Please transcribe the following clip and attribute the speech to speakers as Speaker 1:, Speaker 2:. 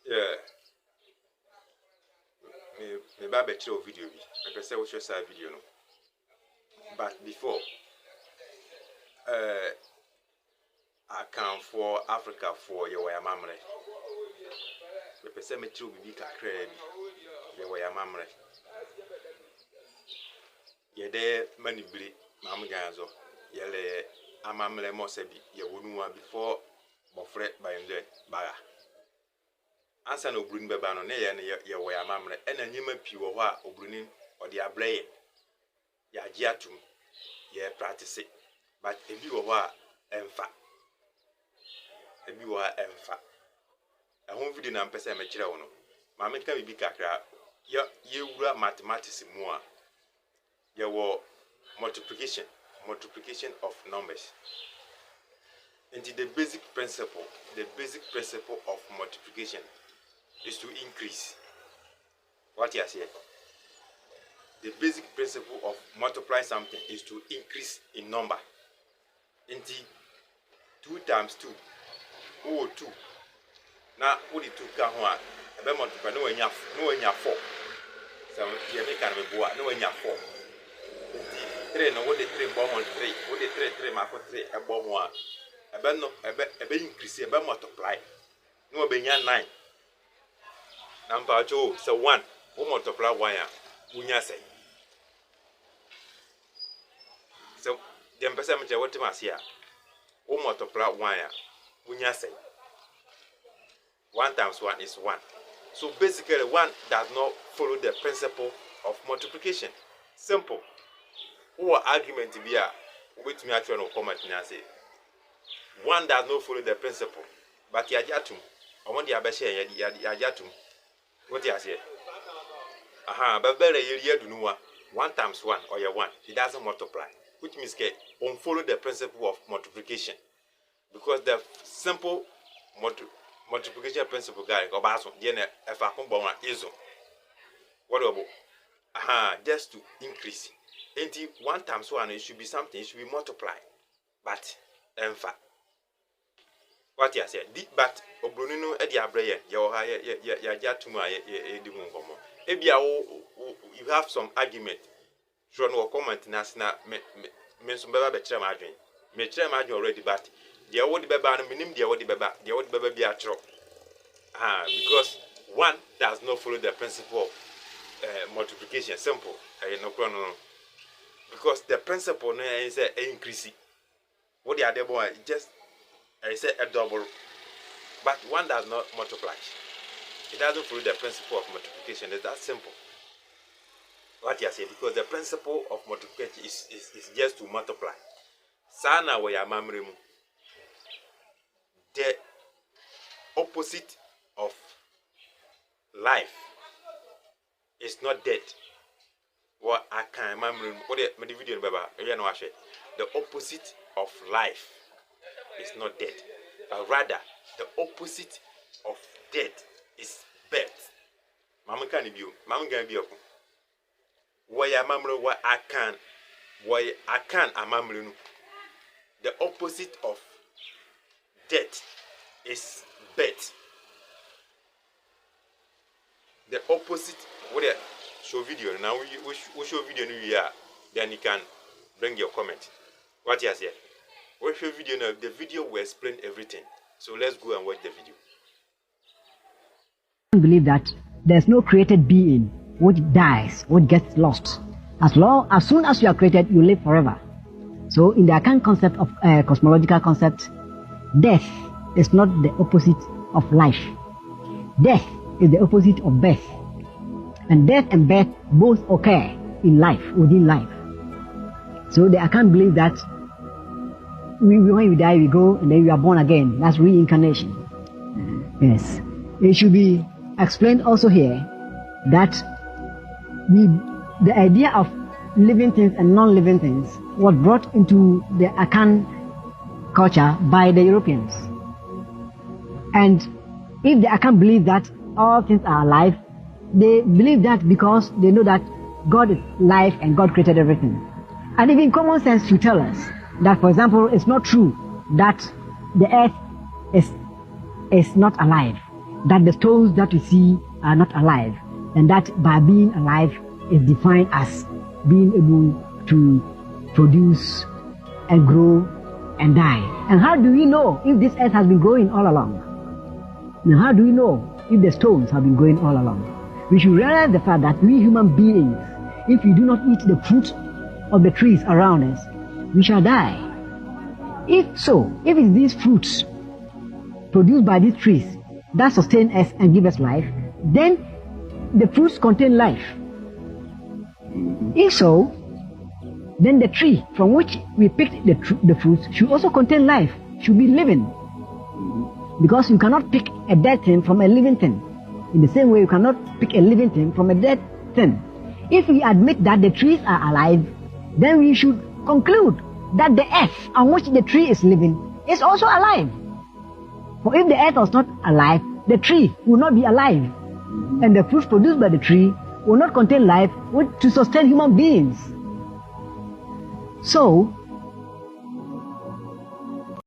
Speaker 1: Yeah. Me ba be video bi. Me pese wo share video no. But before akan for Africa for ye wa mamre. Me pese me tro bibi kakra bi. Ye wa mamre. Ye de manibri mam ganzo. Ye le amamre mo se bi ye wonu wa before bofre bayende baga. Ansa na obruni beba no ne ye wo ya mamre ena nyema pi wo ho a obruni ode abreye ya agi atum ye practice but ebi wo ho a emfa ebi wo a emfa ehon video na mpese me kire wo no ma me ka bibi kakra ye wura mathematics mu a ye wo multiplication of numbers. And the basic principle of multiplication is to increase. What you say? The basic principle of multiply something is to increase in number. Inti 2 times 2. Oh 2. Now what the 2 can one? Ebe multiply no enya 4. So you make an boa no enya 4. Inti 3 no what the 3 bomb on 3. What the 3 mark 3 a bomb 1. Ebe increase ebe multiply. No ebe nya 9. Number 2 so 1 we multiply 1 ya unya say. So the person me what ma say we multiply 1 ya unya say. 1 times 1 is 1. So basically 1 does not follow the principle of multiplication. Simple. Who argument be a wait me actually no comment na say 1 does not follow the principle. But yajatum I want the abeshe yajatum. What you say? But better you do know 1 times 1 or 1. It doesn't multiply. Which means that we follow the principle of multiplication. Because the simple multiplication principle guy go back on if I come born is what about just to increase. 1 times 1 it should be something, it should be multiplied. But in fact what you say? But Obrunino edi abreye ya jatuma di mungomo. Ebia you have some argument. Sure no comment na me so beba be kire ma adwen. Me kire ma adwen already but there would beba no minim there would beba bi atro. Because 1 does not follow the principle of multiplication. Simple. No. Because the principle no is increasing. What the other boy just I say a double, but 1 does not multiply. It doesn't follow the principle of multiplication. It's that simple. What you say? Because the principle of multiplication is just to multiply. Sana wa ya mamremu. The opposite of life is not death. What I can mamremu. What the video baba? You know the opposite of life is not death, but rather the opposite of death is birth. Mama can be open. Why a mamre, why I can a mamre. The opposite of death is birth. The opposite, what show video now we show video here, then you can bring your comment. What you say? Watch your video now. The video will explain everything. So let's go and watch the video.
Speaker 2: I believe that there's no created being which dies, which gets lost. As soon as you are created, you live forever. So in the akan concept of cosmological concept, death is not the opposite of life. Death is the opposite of birth. And death and birth both occur in life, within life. So the akan believe that when we die, we go and then we are born again. That's reincarnation. Yes. It should be explained also here that the idea of living things and non-living things was brought into the akan culture by the Europeans. And if the akan believe that all things are alive, they believe that because they know that God is life and God created everything. And even common sense should tell us that, for example, it's not true that the earth is not alive. that the stones that we see are not alive, and that by being alive is defined as being able to produce and grow and die. And how do we know if this earth has been growing all along? Now, how do we know if the stones have been growing all along? We should realize the fact that we human beings, if we do not eat the fruit of the trees around us, we shall die. If so, if it's these fruits produced by these trees that sustain us and give us life, then the fruits contain life. If so, then the tree from which we picked the fruits should also contain life, should be living. Because you cannot pick a dead thing from a living thing. In the same way, you cannot pick a living thing from a dead thing. If we admit that the trees are alive, then we should conclude that the earth on which the tree is living is also alive. For if the earth was not alive, the tree would not be alive. And the fruits produced by the tree will not contain life to sustain human beings. So,